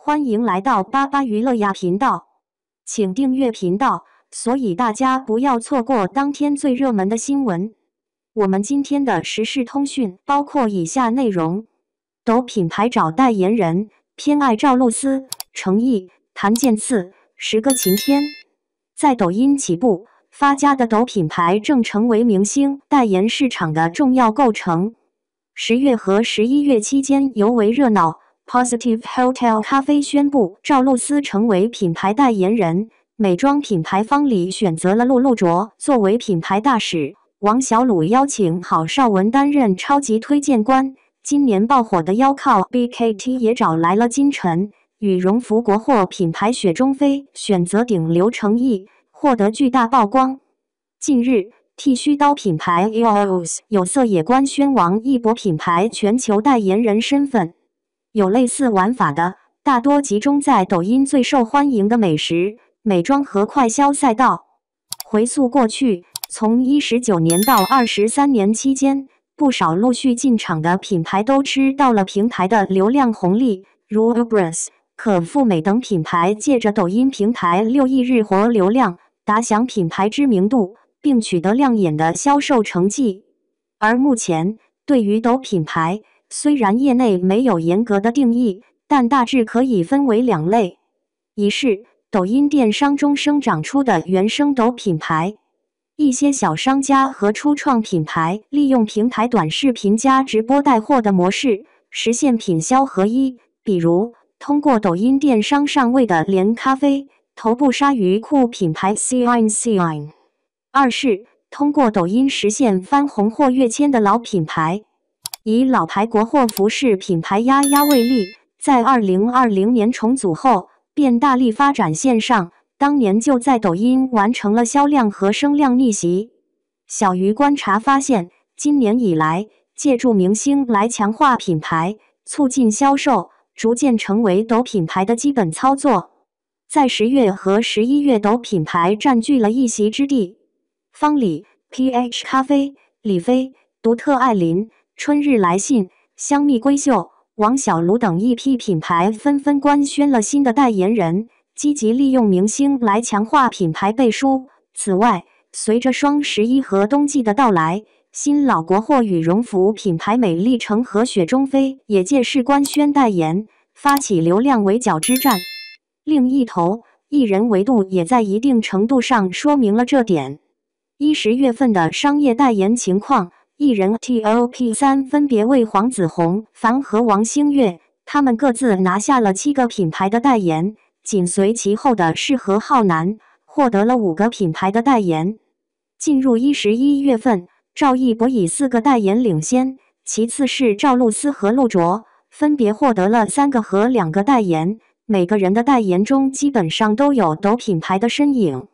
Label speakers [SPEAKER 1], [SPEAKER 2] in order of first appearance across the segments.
[SPEAKER 1] 欢迎来到巴巴娱乐呀频道，请订阅频道，所以大家不要错过当天最热门的新闻。我们今天的时事通讯包括以下内容：抖品牌找代言人，偏爱赵露思、程毅、谭健次，10个晴天。在抖音起步发家的抖品牌正成为明星代言市场的重要构成。10月和11月期间尤为热闹。Positive Hotel 咖啡宣布赵露思成为品牌代言人，美妆品牌方里选择了露露卓作为品牌大使，王小鲁邀请郝邵文担任超级推荐官。今年爆火的腰靠 BKT 也找来了金晨，羽绒服国货品牌雪中飞选择顶流程毅，获得巨大曝光。近日，剃须刀品牌 EOS 有色也官宣王一博品牌全球代言人身份。有类似玩法的，大多集中在抖音最受欢迎的美食、美妆和快消赛道。回溯过去，从19年到23年期间，不少陆续进场的品牌都吃到了平台的流量红利，如 Ubras、可复美等品牌借着抖音平台6亿日活流量，打响品牌知名度，并取得亮眼的销售成绩。而目前，对于抖品牌，虽然业内没有严格的定义，但大致可以分为2类：一是抖音电商中生长出的原生抖品牌，一些小商家和初创品牌利用平台短视频加直播带货的模式，实现品销合一，比如通过抖音电商上位的连咖啡、头部鲨鱼裤品牌 Cine。二是通过抖音实现翻红或跃迁的老品牌。以老牌国货服饰品牌丫丫为例，在2020年重组后，便大力发展线上，当年就在抖音完成了销量和声量逆袭。小鱼观察发现，今年以来，借助明星来强化品牌、促进销售，逐渐成为抖品牌的基本操作。在10月和11月，抖品牌占据了一席之地。方里、PH 咖啡、李飞、独特爱琳、春日来信、香蜜闺秀、王小鲁等一批品牌纷纷官宣了新的代言人，积极利用明星来强化品牌背书。此外，随着双11和冬季的到来，新老国货羽绒服品牌美丽城和雪中飞也借势官宣代言，发起流量围剿之战。另一头，艺人维度也在一定程度上说明了这点。10月份的商业代言情况，艺人 TOP3 分别为黄子弘、樊和王星越，他们各自拿下了7个品牌的代言，紧随其后的是何浩南，获得了5个品牌的代言。进入11月份，赵一博以4个代言领先，其次是赵露思和陆卓，分别获得了3个和2个代言，每个人的代言中基本上都有抖品牌的身影。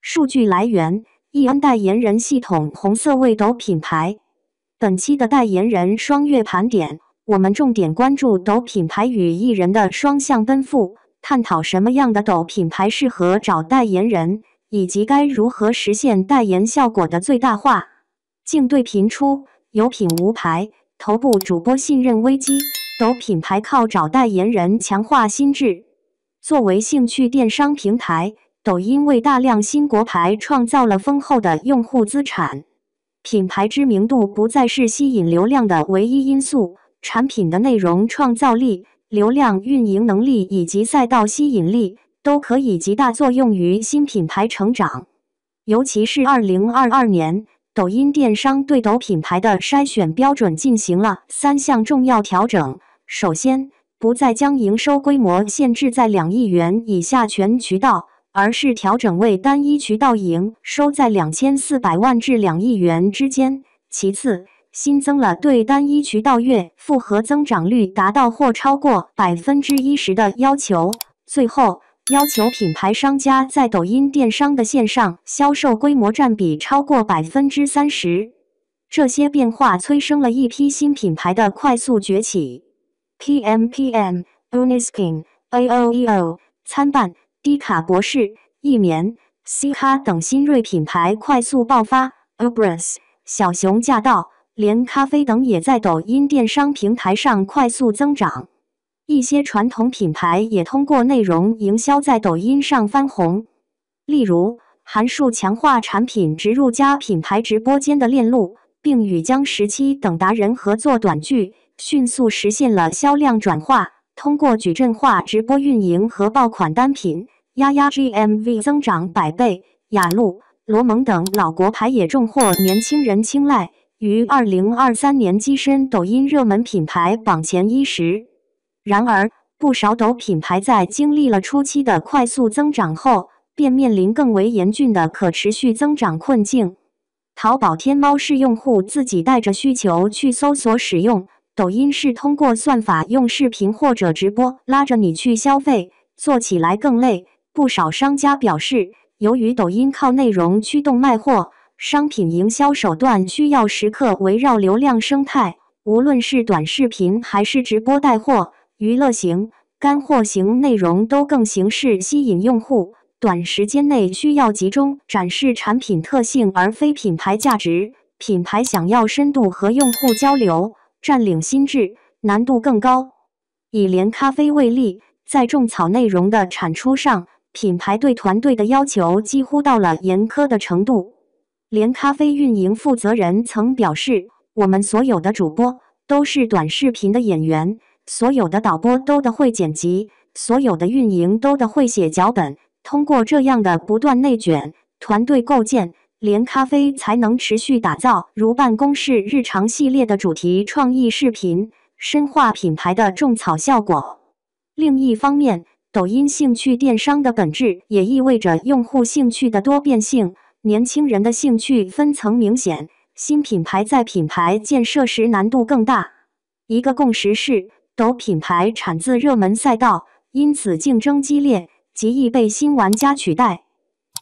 [SPEAKER 1] 数据来源：EN 代言人系统红色为抖品牌。本期的代言人双月盘点，我们重点关注抖品牌与艺人的双向奔赴，探讨什么样的抖品牌适合找代言人，以及该如何实现代言效果的最大化。竞对频出，有品无牌，头部主播信任危机，抖品牌靠找代言人强化心智。作为兴趣电商平台，抖音为大量新国牌创造了丰厚的用户资产。品牌知名度不再是吸引流量的唯一因素，产品的内容创造力、流量运营能力以及赛道吸引力都可以极大作用于新品牌成长。尤其是2022年，抖音电商对抖品牌的筛选标准进行了3项重要调整。首先，不再将营收规模限制在2亿元以下全渠道，而是调整为单一渠道营收在2400万至2亿元之间。其次，新增了对单一渠道月复合增长率达到或超过10%的要求。最后，要求品牌商家在抖音电商的线上销售规模占比超过30%。这些变化催生了一批新品牌的快速崛起。PMPM、Uniskin、AOEO、参半、低卡博士、一棉、C 哈等新锐品牌快速爆发。Ubras、小熊驾到、连咖啡等也在抖音电商平台上快速增长。一些传统品牌也通过内容营销在抖音上翻红，例如韩束强化产品植入加品牌直播间的链路，并与江17等达人合作短剧，迅速实现了销量转化。通过矩阵化直播运营和爆款单品，丫丫 GMV 增长100倍。雅鹿、罗蒙等老国牌也重获年轻人青睐，于2023年跻身抖音热门品牌榜前10。然而，不少抖品牌在经历了初期的快速增长后，便面临更为严峻的可持续增长困境。淘宝、天猫是用户自己带着需求去搜索使用，抖音是通过算法用视频或者直播拉着你去消费，做起来更累。不少商家表示，由于抖音靠内容驱动卖货，商品营销手段需要时刻围绕流量生态，无论是短视频还是直播带货，娱乐型、干货型内容都更形式吸引用户。短时间内需要集中展示产品特性而非品牌价值，品牌想要深度和用户交流，占领心智，难度更高。以连咖啡为例，在种草内容的产出上，品牌对团队的要求几乎到了严苛的程度。连咖啡运营负责人曾表示，我们所有的主播都是短视频的演员，所有的导播都得会剪辑，所有的运营都得会写脚本。通过这样的不断内卷、团队构建，连咖啡才能持续打造如办公室日常系列的主题创意视频，深化品牌的种草效果。另一方面，抖音兴趣电商的本质也意味着用户兴趣的多变性，年轻人的兴趣分层明显，新品牌在品牌建设时难度更大。一个共识是，抖品牌产自热门赛道，因此竞争激烈，极易被新玩家取代。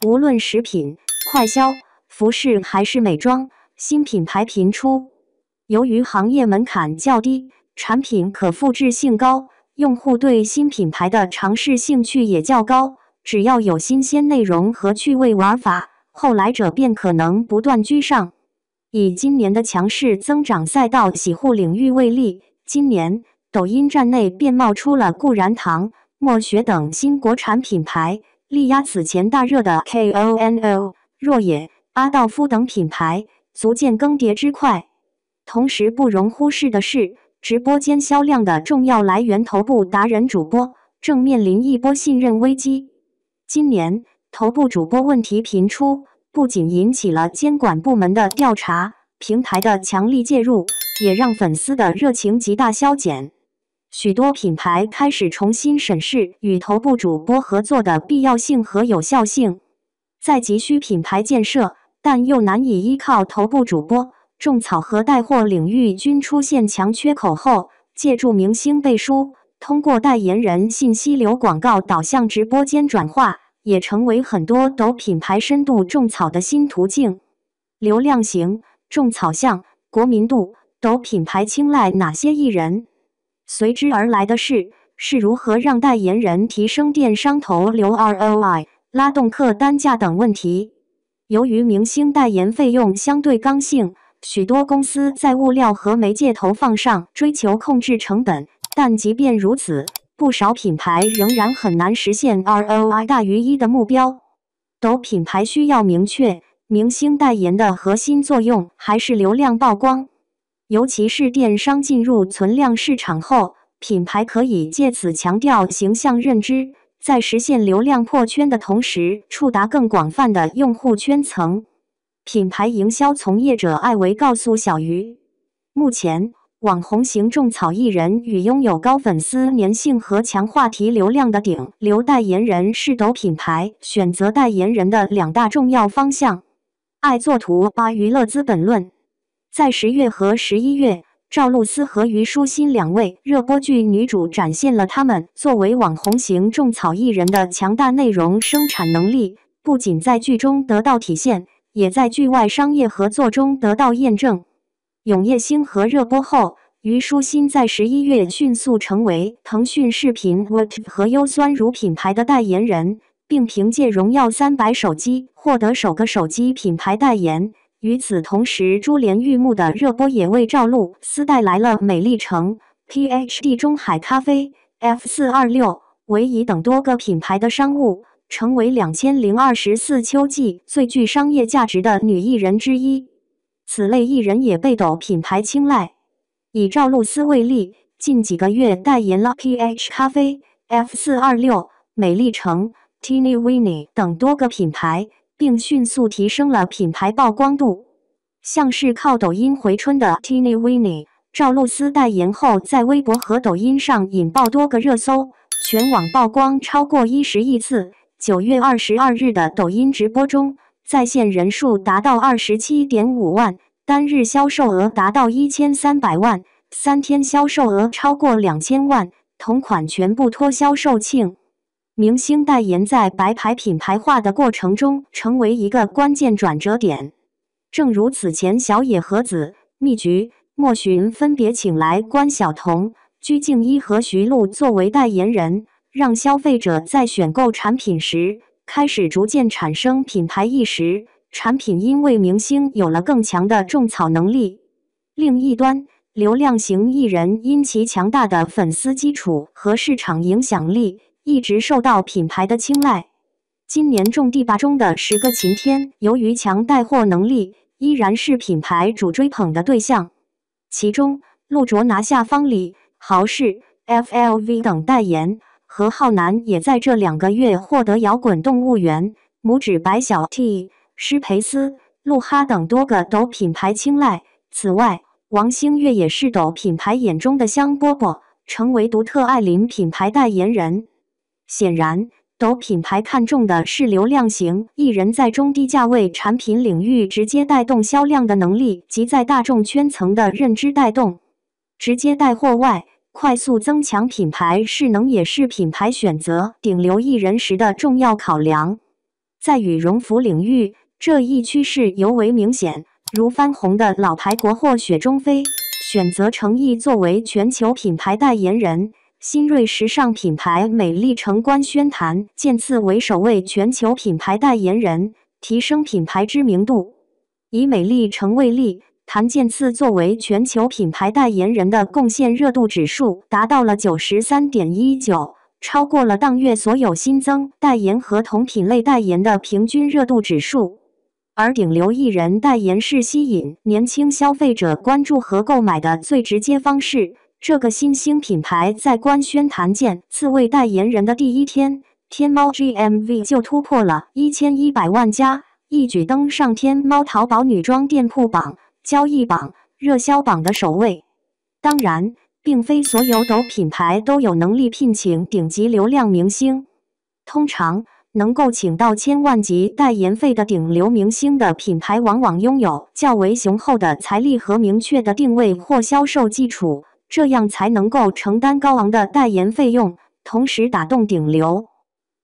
[SPEAKER 1] 无论食品、快消、服饰还是美妆，新品牌频出。由于行业门槛较低，产品可复制性高，用户对新品牌的尝试兴趣也较高。只要有新鲜内容和趣味玩法，后来者便可能不断居上。以今年的强势增长赛道洗护领域为例，今年抖音站内便冒出了固然堂、墨雪等新国产品牌，力压此前大热的 KONO、若野、阿道夫等品牌，足见更迭之快。同时不容忽视的是，直播间销量的重要来源头部达人主播正面临一波信任危机。今年头部主播问题频出，不仅引起了监管部门的调查，平台的强力介入也让粉丝的热情极大消减。许多品牌开始重新审视与头部主播合作的必要性和有效性。在急需品牌建设，但又难以依靠头部主播、种草和带货领域均出现强缺口后，借助明星背书，通过代言人信息流广告导向直播间转化，也成为很多抖品牌深度种草的新途径。流量型、种草项、国民度，抖品牌青睐哪些艺人？随之而来的是如何让代言人提升电商投流 ROI、拉动客单价等问题。由于明星代言费用相对刚性，许多公司在物料和媒介投放上追求控制成本，但即便如此，不少品牌仍然很难实现 ROI 大于1的目标。抖品牌需要明确，明星代言的核心作用还是流量曝光。尤其是电商进入存量市场后，品牌可以借此强调形象认知，在实现流量破圈的同时，触达更广泛的用户圈层。品牌营销从业者艾维告诉小鱼，目前网红型种草艺人与拥有高粉丝粘性和强话题流量的顶流代言人是抖品牌选择代言人的2大重要方向。爱作图8娱乐资本论。在10月和11月，赵露思和虞书欣2位热播剧女主展现了她们作为网红型种草艺人的强大内容生产能力，不仅在剧中得到体现，也在剧外商业合作中得到验证。永夜星河热播后，虞书欣在11月迅速成为腾讯视频 What 和优酸乳品牌的代言人，并凭借荣耀300手机获得首个手机品牌代言。与此同时，珠帘玉幕的热播也为赵露思带来了美丽城、PhD 中海咖啡、F426、维仪等多个品牌的商务，成为2024秋季最具商业价值的女艺人之一。此类艺人也被抖品牌青睐。以赵露思为例，近几个月代言了 PH 咖啡、F426、美丽城、Teeny Weeny 等多个品牌，并迅速提升了品牌曝光度。像是靠抖音回春的 Teeny Weeny， 赵露思代言后，在微博和抖音上引爆多个热搜，全网曝光超过10亿次。9月22日的抖音直播中，在线人数达到27.5万，单日销售额达到1300万，3天销售额超过2000万，同款全部脱销售罄。明星代言在白牌品牌化的过程中成为一个关键转折点。正如此前小野和子、蜜橘、莫寻分别请来关晓彤、鞠婧祎和徐璐作为代言人，让消费者在选购产品时开始逐渐产生品牌意识，产品因为明星有了更强的种草能力。另一端，流量型艺人因其强大的粉丝基础和市场影响力，一直受到品牌的青睐。今年众地霸中的10个晴天，由于强带货能力，依然是品牌主追捧的对象。其中，陆卓拿下方里、豪士、FLV 等代言，何浩南也在这2个月获得摇滚动物园、拇指白小 T、施培斯、鹿哈等多个抖品牌青睐。此外，王星越也是抖品牌眼中的香饽饽，成为独特爱琳品牌代言人。显然，抖品牌看重的是流量型艺人在中低价位产品领域直接带动销量的能力及在大众圈层的认知带动。直接带货外，快速增强品牌势能也是品牌选择顶流艺人时的重要考量。在羽绒服领域，这一趋势尤为明显，如翻红的老牌国货雪中飞，选择诚意作为全球品牌代言人。新锐时尚品牌美丽城官宣谭健次为首位全球品牌代言人，提升品牌知名度。以美丽城为例，谭健次作为全球品牌代言人的贡献热度指数达到了 93.19， 超过了当月所有新增代言和同品类代言的平均热度指数。而顶流艺人代言是吸引年轻消费者关注和购买的最直接方式。这个新兴品牌在官宣谭健次为代言人的第一天，天猫 GMV 就突破了1100万加，一举登上天猫淘宝女装店铺榜、交易榜、热销榜的首位。当然，并非所有抖品牌都有能力聘请顶级流量明星。通常，能够请到千万级代言费的顶流明星的品牌，往往拥有较为雄厚的财力和明确的定位或销售基础。这样才能够承担高昂的代言费用，同时打动顶流。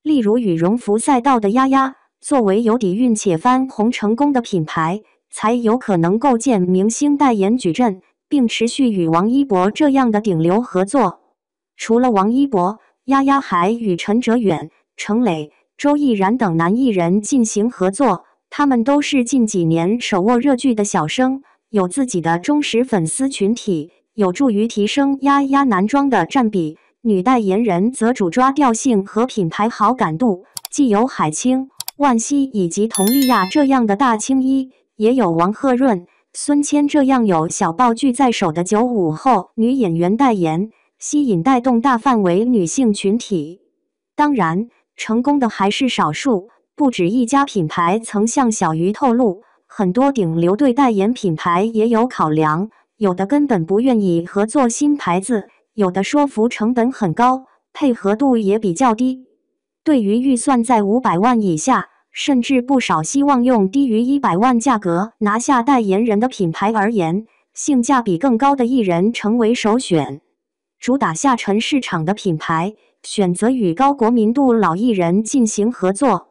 [SPEAKER 1] 例如羽绒服赛道的丫丫，作为有底蕴且翻红成功的品牌，才有可能构建明星代言矩阵，并持续与王一博这样的顶流合作。除了王一博，丫丫还与陈哲远、程磊、周逸然等男艺人进行合作，他们都是近几年手握热剧的小生，有自己的忠实粉丝群体，有助于提升丫丫男装的占比。女代言人则主抓调性和品牌好感度，既有海清、万茜以及佟丽娅这样的大青衣，也有王鹤润、孙千这样有小道具在手的95后女演员代言，吸引带动大范围女性群体。当然，成功的还是少数，不止一家品牌曾向小鱼透露，很多顶流对代言品牌也有考量。有的根本不愿意合作新牌子，有的说服成本很高，配合度也比较低。对于预算在500万以下，甚至不少希望用低于100万价格拿下代言人的品牌而言，性价比更高的艺人成为首选。主打下沉市场的品牌，选择与高国民度老艺人进行合作，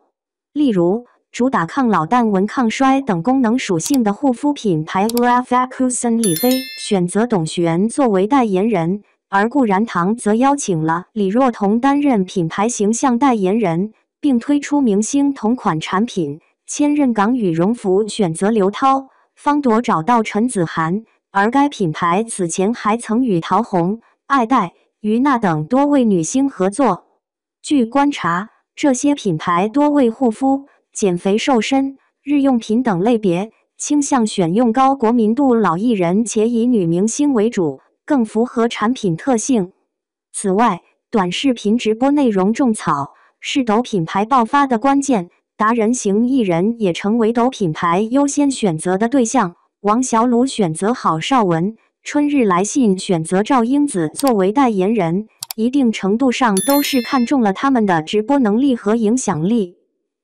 [SPEAKER 1] 例如主打抗老、淡纹、抗衰等功能属性的护肤品牌 Leverkusen 李飞选择董璇作为代言人，而固然堂则邀请了李若彤担任品牌形象代言人，并推出明星同款产品。千仞港羽绒服选择刘涛，方朵找到陈子涵，而该品牌此前还曾与陶虹、爱戴、于娜等多位女星合作。据观察，这些品牌多为护肤、减肥瘦身、日用品等类别，倾向选用高国民度老艺人，且以女明星为主，更符合产品特性。此外，短视频直播内容种草是抖品牌爆发的关键，达人型艺人也成为抖品牌优先选择的对象。王小鲁选择郝邵文，春日来信选择赵英子作为代言人，一定程度上都是看中了他们的直播能力和影响力。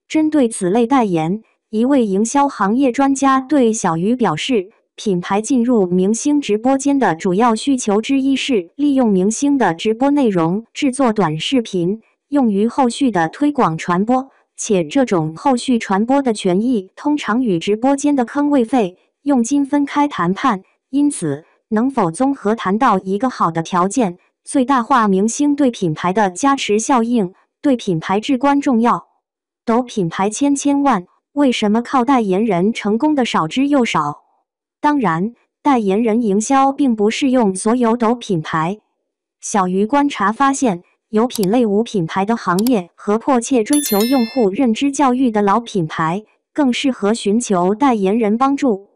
[SPEAKER 1] 针对此类代言，一位营销行业专家对小鱼表示，品牌进入明星直播间的主要需求之一是利用明星的直播内容制作短视频，用于后续的推广传播，且这种后续传播的权益通常与直播间的坑位费、佣金分开谈判，因此能否综合谈到一个好的条件，最大化明星对品牌的加持效应，对品牌至关重要。抖品牌千万，为什么靠代言人成功的少之又少？当然，代言人营销并不适用所有抖品牌。小鱼观察发现，有品类无品牌的行业和迫切追求用户认知教育的老品牌，更适合寻求代言人帮助。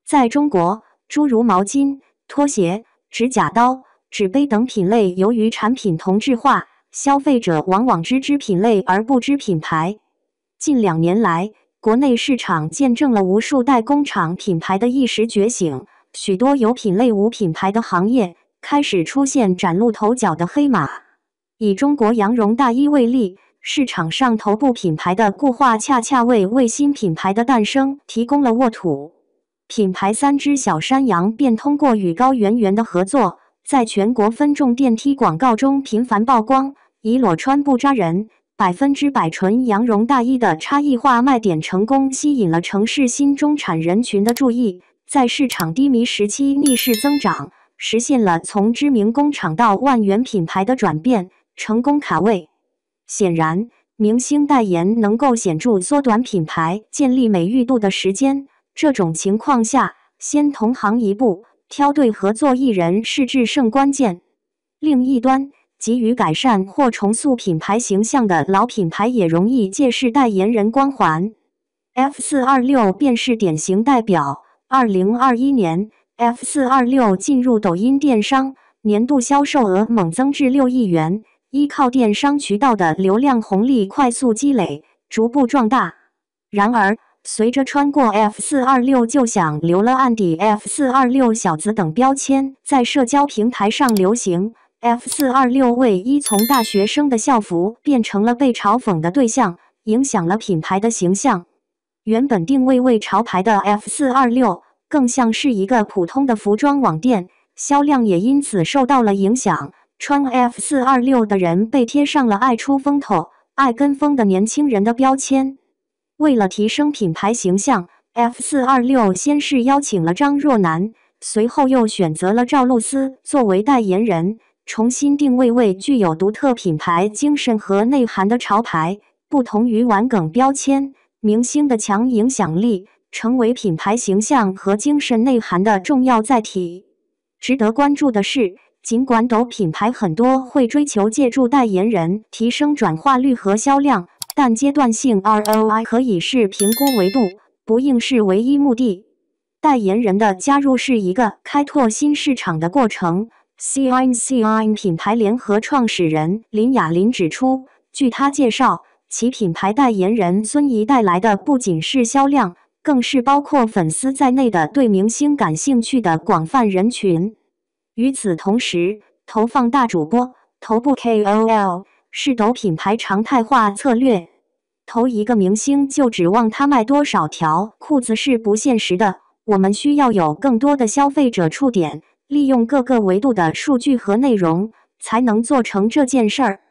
[SPEAKER 1] 在中国，诸如毛巾、拖鞋、指甲刀、纸杯等品类，由于产品同质化，消费者往往只知品类而不知品牌。近2年来，国内市场见证了无数代工厂品牌的一时觉醒，许多有品类无品牌的行业开始出现崭露头角的黑马。以中国羊绒大衣为例，市场上头部品牌的固化恰恰为新品牌的诞生提供了沃土。品牌3只小山羊便通过与高圆圆的合作，在全国分众电梯广告中频繁曝光，以裸穿不扎人、100%纯羊绒大衣的差异化卖点成功吸引了城市新中产人群的注意，在市场低迷时期逆势增长，实现了从知名工厂到万元品牌的转变，成功卡位。显然，明星代言能够显著缩短品牌建立美誉度的时间，这种情况下，先同行一步，挑对合作艺人是制胜关键。另一端，急于改善或重塑品牌形象的老品牌也容易借势代言人光环。F426便是典型代表。2021年 ，F426进入抖音电商，年度销售额猛增至6亿元，依靠电商渠道的流量红利快速积累，逐步壮大。然而，随着穿过 F426就想留了案底 F426小子等标签在社交平台上流行， F426为依从大学生的校服变成了被嘲讽的对象，影响了品牌的形象。原本定位为潮牌的 F426更像是一个普通的服装网店，销量也因此受到了影响。穿 F426的人被贴上了爱出风头、爱跟风的年轻人的标签。为了提升品牌形象， F426先是邀请了张若楠，随后又选择了赵露思作为代言人，重新定位为具有独特品牌精神和内涵的潮牌。不同于玩梗标签，明星的强影响力成为品牌形象和精神内涵的重要载体。值得关注的是，尽管抖品牌很多会追求借助代言人提升转化率和销量，但阶段性 ROI 可以是评估维度，不应是唯一目的。代言人的加入是一个开拓新市场的过程。CINE 品牌联合创始人林雅琳指出，据她介绍，其品牌代言人孙怡带来的不仅是销量，更是包括粉丝在内的对明星感兴趣的广泛人群。与此同时，投放大主播、头部 KOL 是抖品牌常态化策略。投一个明星就指望他卖多少条裤子是不现实的，我们需要有更多的消费者触点，利用各个维度的数据和内容，才能做成这件事儿。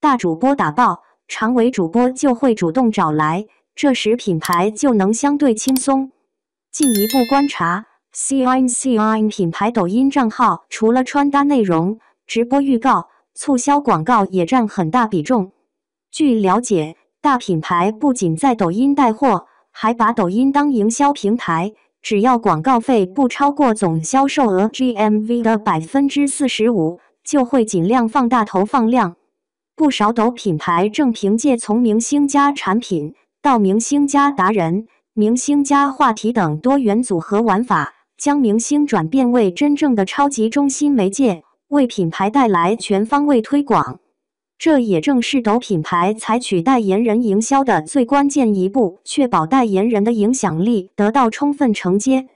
[SPEAKER 1] 大主播打爆，常为主播就会主动找来，这时品牌就能相对轻松。进一步观察，CINE 品牌抖音账号除了穿搭内容、直播预告、促销广告也占很大比重。据了解，大品牌不仅在抖音带货，还把抖音当营销平台，只要广告费不超过总销售额 GMV 的45%，就会尽量放大投放量。不少抖品牌正凭借从明星加产品到明星加达人、明星加话题等多元组合玩法，将明星转变为真正的超级中心媒介，为品牌带来全方位推广。这也正是抖品牌采取代言人营销的最关键一步，确保代言人的影响力得到充分承接。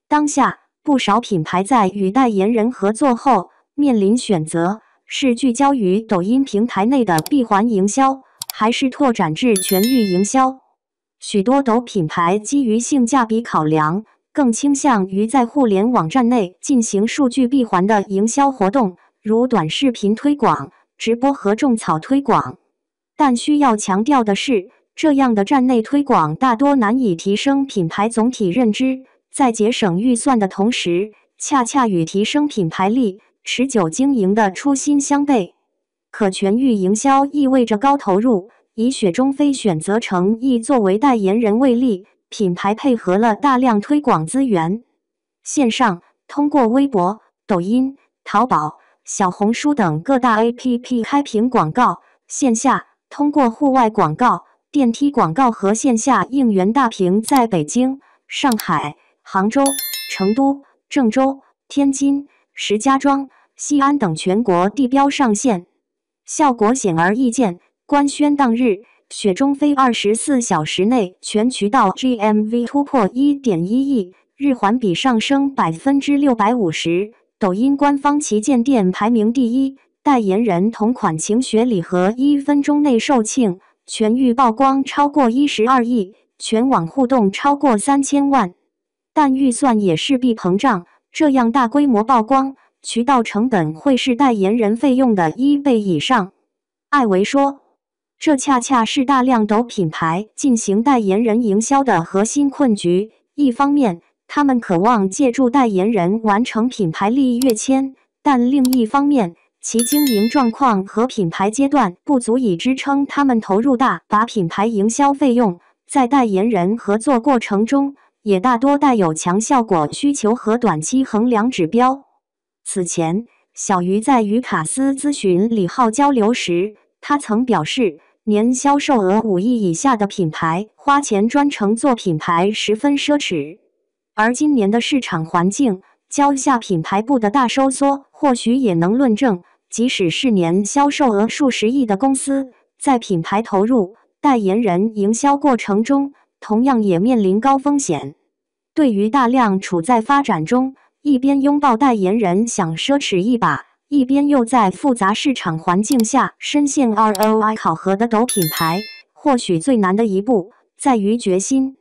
[SPEAKER 1] 当下，不少品牌在与代言人合作后，面临选择：是聚焦于抖音平台内的闭环营销，还是拓展至全域营销？许多抖品牌基于性价比考量，更倾向于在互联网站内进行数据闭环的营销活动，如短视频推广、直播和种草推广。但需要强调的是，这样的站内推广大多难以提升品牌总体认知，在节省预算的同时，恰恰与提升品牌力、持久经营的初心相悖。可全域营销意味着高投入，以雪中飞选择诚意作为代言人为例，品牌配合了大量推广资源。线上，通过微博、抖音、淘宝、小红书等各大 APP 开屏广告；线下，通过户外广告、电梯广告和线下应援大屏在北京、上海、杭州、成都、郑州、天津、石家庄、西安等全国地标上线，效果显而易见。官宣当日，雪中飞24小时内全渠道 GMV 突破 1.1 亿，日环比上升650%。抖音官方旗舰店排名第一，代言人同款情雪礼盒1分钟内售罄，全域曝光超过12亿，全网互动超过3000万。但预算也势必膨胀，这样大规模曝光，渠道成本会是代言人费用的1倍以上。艾维说，这恰恰是大量抖品牌进行代言人营销的核心困局。一方面，他们渴望借助代言人完成品牌利益跃迁，但另一方面，其经营状况和品牌阶段不足以支撑他们投入大把品牌营销费用。在代言人合作过程中，也大多带有强效果需求和短期衡量指标。此前，小鱼在与卡斯咨询李浩交流时，他曾表示，年销售额5亿以下的品牌花钱专程做品牌十分奢侈。而今年的市场环境，交下品牌部的大收缩，或许也能论证，即使是年销售额数十亿的公司，在品牌投入、代言人营销过程中，同样也面临高风险。对于大量处在发展中，一边拥抱代言人想奢侈一把，一边又在复杂市场环境下深陷 ROI 考核的抖品牌，或许最难的一步在于决心。